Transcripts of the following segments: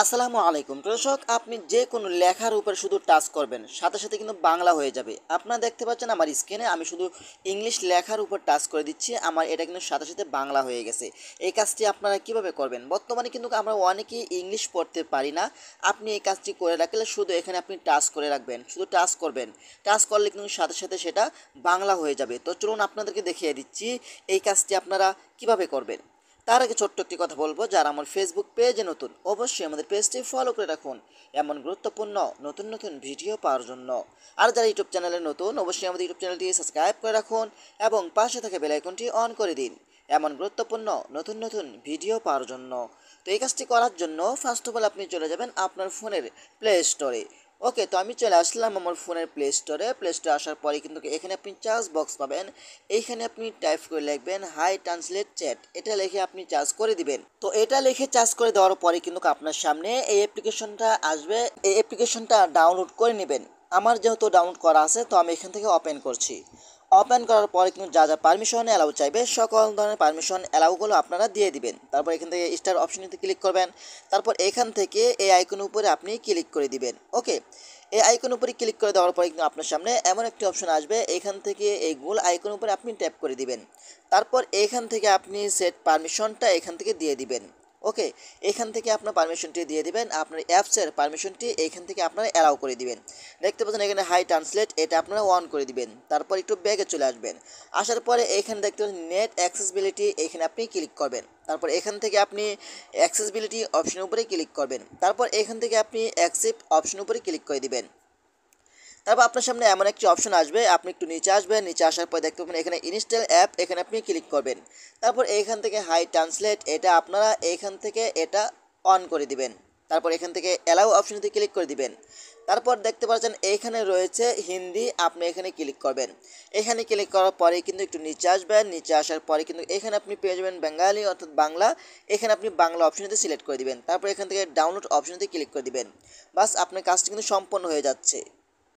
আসসালামু আলাইকুম দর্শক, আপনি যে কোনো লেখার উপর শুধু টাচ করবেন, সাথে সাথে কিন্তু বাংলা হয়ে যাবে। আপনারা দেখতে পাচ্ছেন আমার স্ক্রিনে আমি শুধু ইংলিশ লেখার উপর টাচ করে দিচ্ছি, আমার এটা কিন্তু সাথে সাথে বাংলা হয়ে গেছে। এই কাজটি আপনারা কিভাবে করবেন? বর্তমানে কিন্তু আমরা অনেকেই ইংলিশ পড়তে পারি না। আপনি এই কাজটি করে রাখলে শুধু এখানে আপনি টাচ করে রাখবেন, শুধু টাচ করবেন। টাচ করলে কিন্তু সাথে সাথে সেটা বাংলা হয়ে যাবে। তো চলুন আপনাদেরকে দেখিয়ে দিচ্ছি এই কাজটি আপনারা কিভাবে করবেন। তার আগে ছোট্ট একটি কথা বলবো, যারা আমার ফেসবুক পেজে নতুন অবশ্যই আমাদের পেজটি ফলো করে রাখুন এমন গুরুত্বপূর্ণ নতুন নতুন ভিডিও পাওয়ার জন্য। আর যারা ইউটিউব চ্যানেলে নতুন অবশ্যই আমাদের ইউটিউব চ্যানেলটি সাবস্ক্রাইব করে রাখুন এবং পাশে থাকা বেল আইকনটি অন করে দিন এমন গুরুত্বপূর্ণ নতুন নতুন ভিডিও পাওয়ার জন্য। তো এই কাজটি করার জন্য ফার্স্ট অফ অল আপনি চলে যাবেন আপনার ফোনের প্লে স্টোরে। ওকে, তো আমি চলে আসলাম আমার ফোনের প্লে স্টোরে আসার পরে কিন্তু এখানে আপনি চার্জ বক্স পাবেন। এইখানে আপনি টাইপ করে লিখবেন হাই ট্রান্সলেট চ্যাট, এটা লিখে আপনি চার্জ করে দিবেন। তো এটা লিখে চার্জ করে দেওয়ার পরে কিন্তু আপনার সামনে এই অ্যাপ্লিকেশনটা আসবে। এই অ্যাপ্লিকেশনটা ডাউনলোড করে নেবেন। আমার যেহেতু ডাউনলোড করা আছে, তো আমি এখান থেকে ওপেন করছি। ওপেন করার পরে কিন্তু যা যা পারমিশন অ্যালাউ চাইবে সকল ধরনের পারমিশন অ্যালাউগুলো আপনারা দিয়ে দিবেন। তারপর এখান থেকে স্টার অপশনটিতে ক্লিক করবেন। তারপর এখান থেকে এই আইকনের উপরে আপনি ক্লিক করে দিবেন। ওকে, এই আইকন উপরে ক্লিক করে দেওয়ার পরে কিন্তু আপনার সামনে এমন একটি অপশন আসবে, এখান থেকে এই গোল আইকন উপরে আপনি ট্যাপ করে দিবেন। তারপর এখান থেকে আপনি সেট পারমিশনটা এখান থেকে দিয়ে দিবেন। ওকে, এখান থেকে আপনার পারমিশনটি দিয়ে দিবেন, আপনার অ্যাপসের পারমিশনটি এখান থেকে আপনারা অ্যালাউ করে দিবেন। দেখতে পাচ্ছেন এখানে হাই ট্রান্সলেট, এটা আপনারা অন করে দিবেন। তারপর একটু ব্যাগে চলে আসবেন। আসার পরে এখানে দেখতে পাচ্ছেন নেট অ্যাক্সেসিবিলিটি, এখানে আপনি ক্লিক করবেন। তারপর এখান থেকে আপনি অ্যাক্সেসিবিলিটি অপশনের উপরে ক্লিক করবেন। তারপর এখান থেকে আপনি অ্যাকসেপ্ট অপশনের উপরে ক্লিক করে দিবেন। তারপর আপনার সামনে এমন একটি অপশন আসবে, আপনি একটু নিচে আসবেন। নিচে আসার পর দেখতে পাবেন এখানে ইনস্টল অ্যাপ, এখানে আপনি ক্লিক করবেন। তারপর এইখান থেকে হাই ট্রান্সলেট, এটা আপনারা এইখান থেকে এটা অন করে দিবেন। তারপর এখান থেকে অ্যালাউ অপশনটি ক্লিক করে দিবেন। তারপর দেখতে পাচ্ছেন এইখানে রয়েছে হিন্দি, আপনি এখানে ক্লিক করবেন। এখানে ক্লিক করার পরে কিন্তু একটু নিচে আসবেন। নিচে আসার পরে কিন্তু এখানে আপনি পেয়ে যাবেন বেঙ্গালি অর্থাৎ বাংলা, এখানে আপনি বাংলা অপশনটি সিলেক্ট করে দিবেন। তারপর এখান থেকে ডাউনলোড অপশনটি ক্লিক করে দিবেন। বাস, আপনার কাজটি কিন্তু সম্পন্ন হয়ে যাচ্ছে।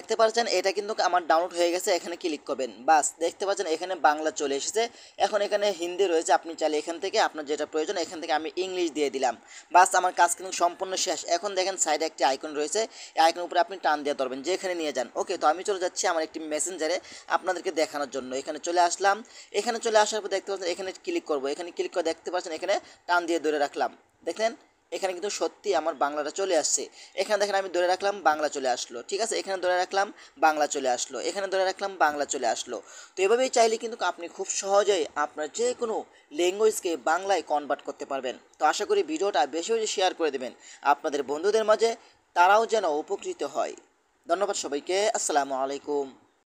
দেখতে পাচ্ছেন এটা কিন্তু আমার ডাউনলোড হয়ে গেছে, এখানে ক্লিক করবেন। বাস, দেখতে পাচ্ছেন এখানে বাংলা চলে এসেছে। এখন এখানে হিন্দি রয়েছে, আপনি চাইলে এখান থেকে আপনার যেটা প্রয়োজন এখান থেকে আমি ইংলিশ দিয়ে দিলাম। বাস, আমার কাজ কিন্তু সম্পূর্ণ শেষ। এখন দেখেন সাইডে একটি আইকন রয়েছে, এই আইকনের উপরে আপনি টান দিয়ে ধরবেন, যেখানে নিয়ে যান। ওকে, তো আমি চলে যাচ্ছি আমার একটি মেসেঞ্জারে আপনাদেরকে দেখানোর জন্য। এখানে চলে আসলাম। এখানে চলে আসার পর দেখতে পাচ্ছেন এখানে ক্লিক করবো। এখানে ক্লিক করে দেখতে পাচ্ছেন এখানে টান দিয়ে ধরে রাখলাম। দেখলেন এখানে কিন্তু সত্যি আমার বাংলাটা চলে আসছে। এখানে দেখেন আমি ধরে রাখলাম, বাংলা চলে আসলো। ঠিক আছে, এখানে ধরে রাখলাম, বাংলা চলে আসলো। এখানে ধরে রাখলাম, বাংলা চলে আসলো। তো এভাবেই চাইলে কিন্তু আপনি খুব সহজেই আপনার যে কোনো ল্যাঙ্গুয়েজকে বাংলায় কনভার্ট করতে পারবেন। তো আশা করি ভিডিওটা বেশি বেশি শেয়ার করে দেবেন আপনাদের বন্ধুদের মাঝে, তারাও যেন উপকৃত হয়। ধন্যবাদ সবাইকে। আসসালামু আলাইকুম।